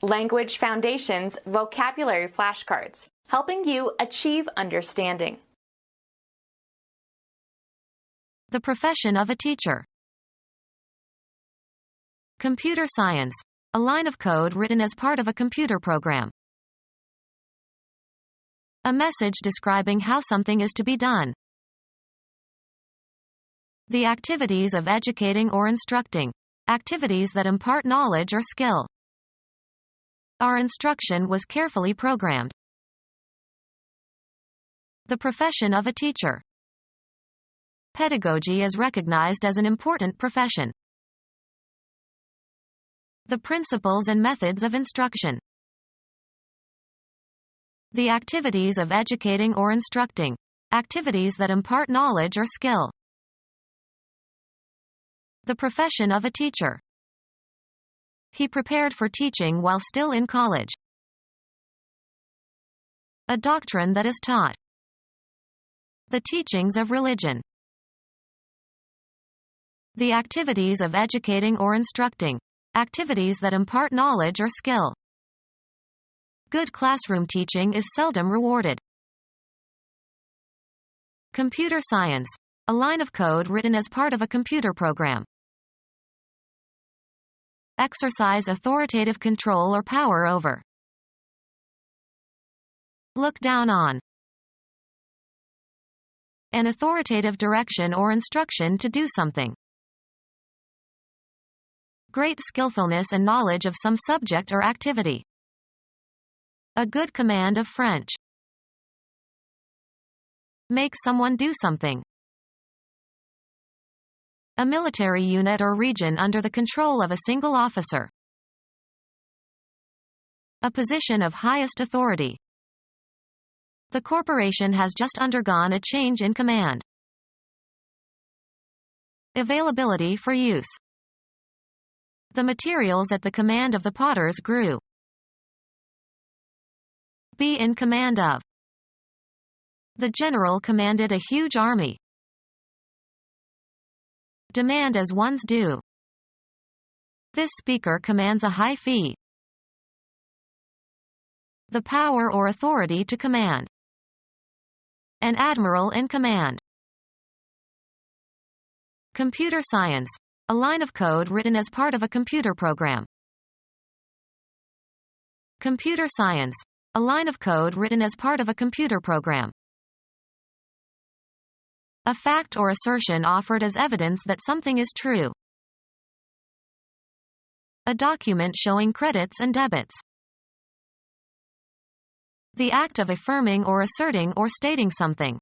Language Foundations Vocabulary Flashcards, helping you achieve understanding. The profession of a teacher. Computer science, a line of code written as part of a computer program. A message describing how something is to be done. The activities of educating or instructing, activities that impart knowledge or skill. Our instruction was carefully programmed. The profession of a teacher. Pedagogy is recognized as an important profession. The principles and methods of instruction. The activities of educating or instructing, activities that impart knowledge or skill. The profession of a teacher. He prepared for teaching while still in college. A doctrine that is taught. The teachings of religion. The activities of educating or instructing, activities that impart knowledge or skill. Good classroom teaching is seldom rewarded. Computer science, a line of code written as part of a computer program. Exercise authoritative control or power over. Look down on. An authoritative direction or instruction to do something. Great skillfulness and knowledge of some subject or activity. A good command of French. Make someone do something. A military unit or region under the control of a single officer. A position of highest authority. The corporation has just undergone a change in command. Availability for use. The materials at the command of the potters grew. Be in command of. The general commanded a huge army. Demand as one's due. This speaker commands a high fee. The power or authority to command. An admiral in command. Computer science, a line of code written as part of a computer program. Computer science, a line of code written as part of a computer program. A fact or assertion offered as evidence that something is true. A document showing credits and debits. The act of affirming or asserting or stating something.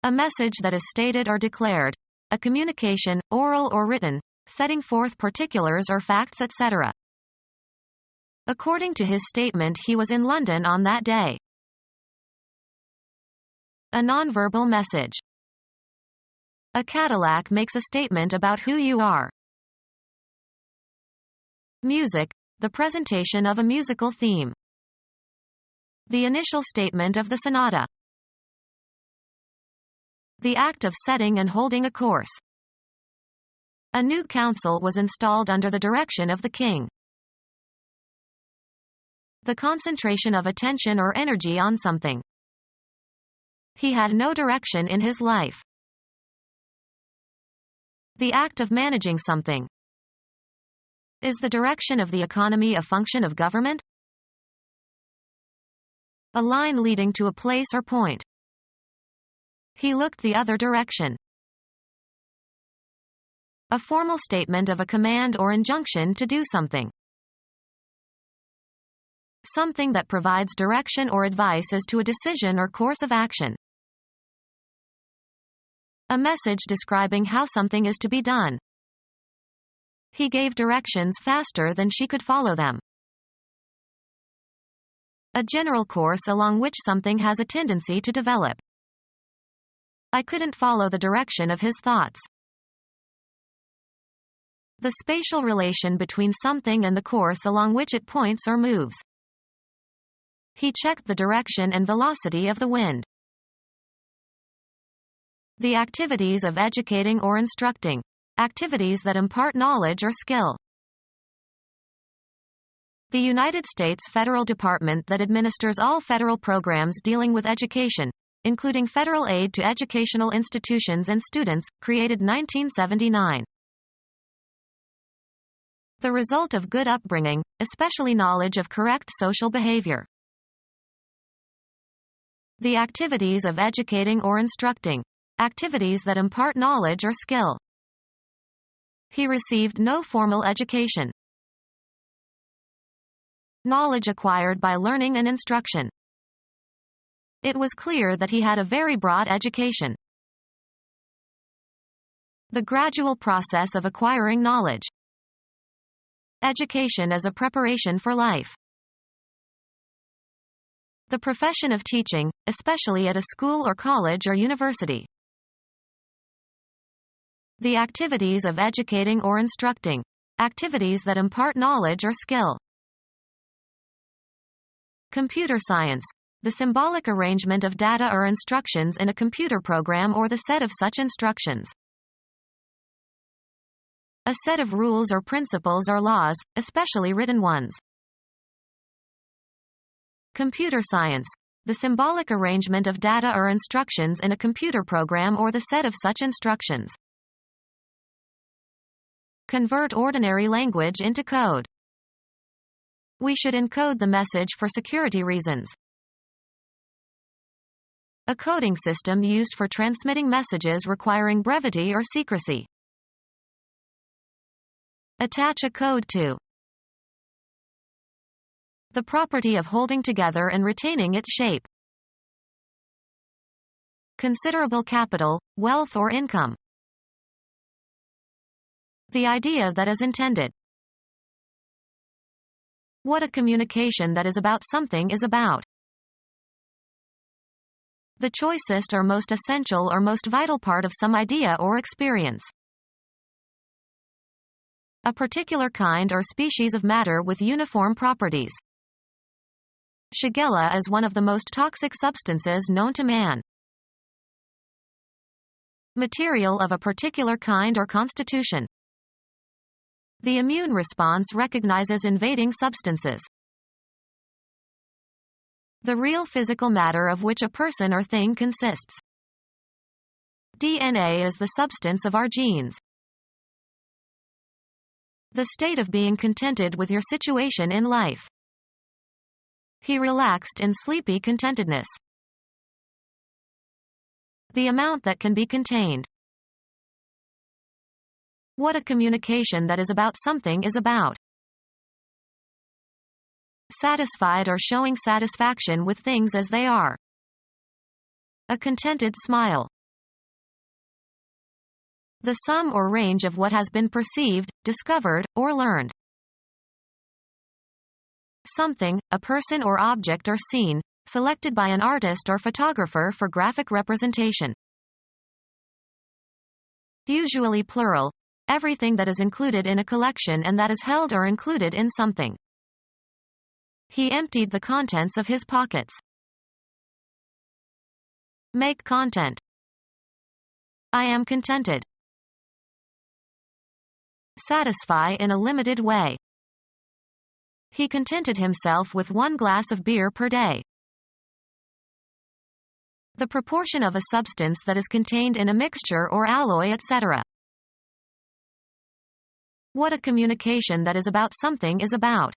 A message that is stated or declared. A communication, oral or written, setting forth particulars or facts, etc. According to his statement, he was in London on that day. A nonverbal message. A Cadillac makes a statement about who you are. Music, the presentation of a musical theme. The initial statement of the sonata. The act of setting and holding a course. A new council was installed under the direction of the king. The concentration of attention or energy on something. He had no direction in his life. The act of managing something. Is the direction of the economy a function of government? A line leading to a place or point. He looked the other direction. A formal statement of a command or injunction to do something. Something that provides direction or advice as to a decision or course of action. A message describing how something is to be done. He gave directions faster than she could follow them. A general course along which something has a tendency to develop. I couldn't follow the direction of his thoughts. The spatial relation between something and the course along which it points or moves. He checked the direction and velocity of the wind. The activities of educating or instructing, activities that impart knowledge or skill. The United States federal department that administers all federal programs dealing with education, including federal aid to educational institutions and students, created 1979. The result of good upbringing, especially knowledge of correct social behavior. The activities of educating or instructing. Activities that impart knowledge or skill. He received no formal education. Knowledge acquired by learning and instruction. It was clear that he had a very broad education. The gradual process of acquiring knowledge. Education as a preparation for life. The profession of teaching, especially at a school or college or university. The activities of educating or instructing. Activities that impart knowledge or skill. Computer science. The symbolic arrangement of data or instructions in a computer program or the set of such instructions. A set of rules or principles or laws, especially written ones. Computer science. The symbolic arrangement of data or instructions in a computer program or the set of such instructions. Convert ordinary language into code. We should encode the message for security reasons. A coding system used for transmitting messages requiring brevity or secrecy. Attach a code to. The property of holding together and retaining its shape. Considerable capital, wealth or income. The idea that is intended. What a communication that is about something is about. The choicest or most essential or most vital part of some idea or experience. A particular kind or species of matter with uniform properties. Shigella is one of the most toxic substances known to man. Material of a particular kind or constitution. The immune response recognizes invading substances. The real physical matter of which a person or thing consists. DNA is the substance of our genes. The state of being contented with your situation in life. He relaxed in sleepy contentedness. The amount that can be contained. What a communication that is about something is about. Satisfied or showing satisfaction with things as they are. A contented smile. The sum or range of what has been perceived, discovered, or learned. Something, a person or object or scene, selected by an artist or photographer for graphic representation. Usually plural. Everything that is included in a collection and that is held or included in something. He emptied the contents of his pockets. Make content. I am contented. Satisfy in a limited way. He contented himself with 1 glass of beer per day. The proportion of a substance that is contained in a mixture or alloy, etc. What a communication that is about something is about.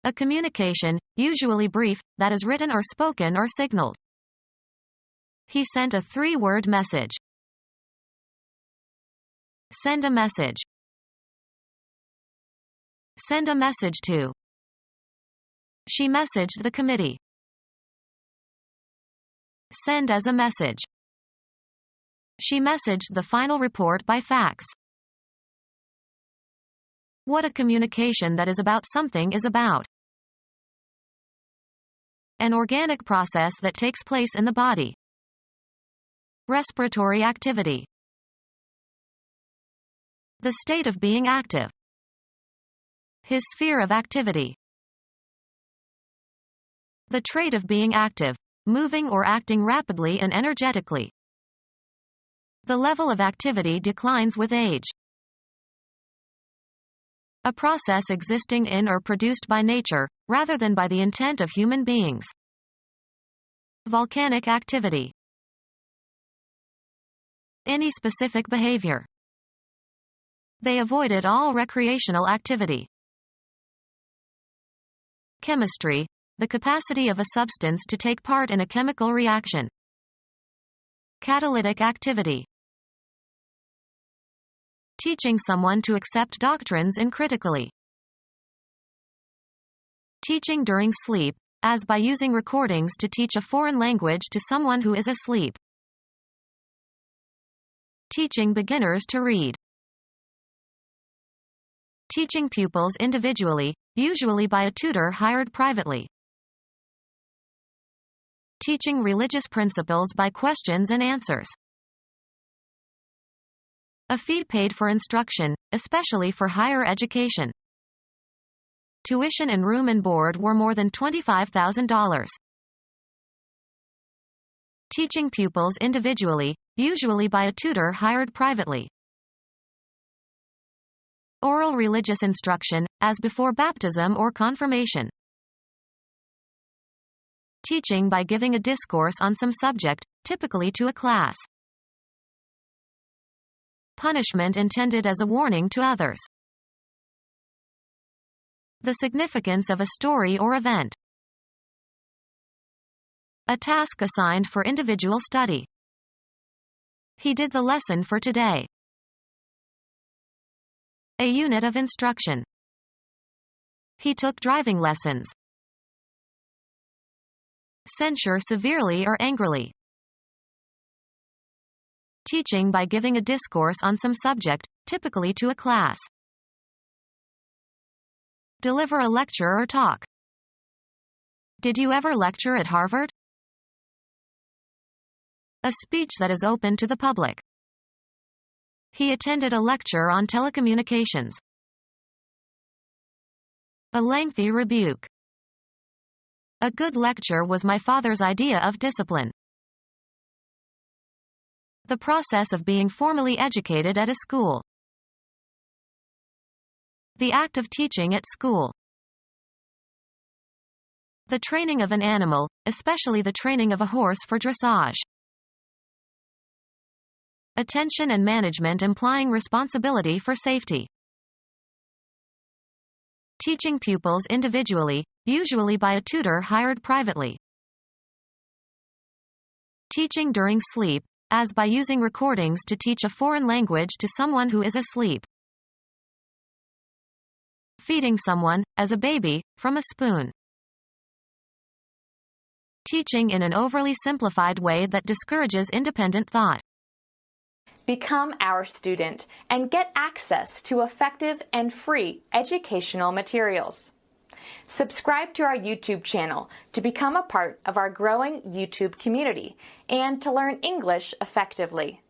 A communication, usually brief, that is written or spoken or signaled. He sent a 3-word message. Send a message. Send a message to. She messaged the committee. Send as a message. She messaged the final report by fax. What a communication that is about something is about. An organic process that takes place in the body. Respiratory activity. The state of being active. His sphere of activity. The trait of being active, moving or acting rapidly and energetically. The level of activity declines with age. A process existing in or produced by nature, rather than by the intent of human beings. Volcanic activity. Any specific behavior. They avoided all recreational activity. Chemistry, the capacity of a substance to take part in a chemical reaction. Catalytic activity. Teaching someone to accept doctrines uncritically. Teaching during sleep, as by using recordings to teach a foreign language to someone who is asleep. Teaching beginners to read. Teaching pupils individually, usually by a tutor hired privately. Teaching religious principles by questions and answers. A fee paid for instruction, especially for higher education. Tuition and room and board were more than $25,000. Teaching pupils individually, usually by a tutor hired privately. Oral religious instruction, as before baptism or confirmation. Teaching by giving a discourse on some subject, typically to a class. Punishment intended as a warning to others. The significance of a story or event. A task assigned for individual study. He did the lesson for today. A unit of instruction. He took driving lessons. Censure severely or angrily. Teaching by giving a discourse on some subject, typically to a class. Deliver a lecture or talk. Did you ever lecture at Harvard? A speech that is open to the public. He attended a lecture on telecommunications. A lengthy rebuke. A good lecture was my father's idea of discipline. The process of being formally educated at a school. The act of teaching at school. The training of an animal, especially the training of a horse for dressage. Attention and management implying responsibility for safety. Teaching pupils individually, usually by a tutor hired privately. Teaching during sleep, as by using recordings to teach a foreign language to someone who is asleep. Feeding someone, as a baby, from a spoon. Teaching in an overly simplified way that discourages independent thought. Become our student and get access to effective and free educational materials. Subscribe to our YouTube channel to become a part of our growing YouTube community and to learn English effectively.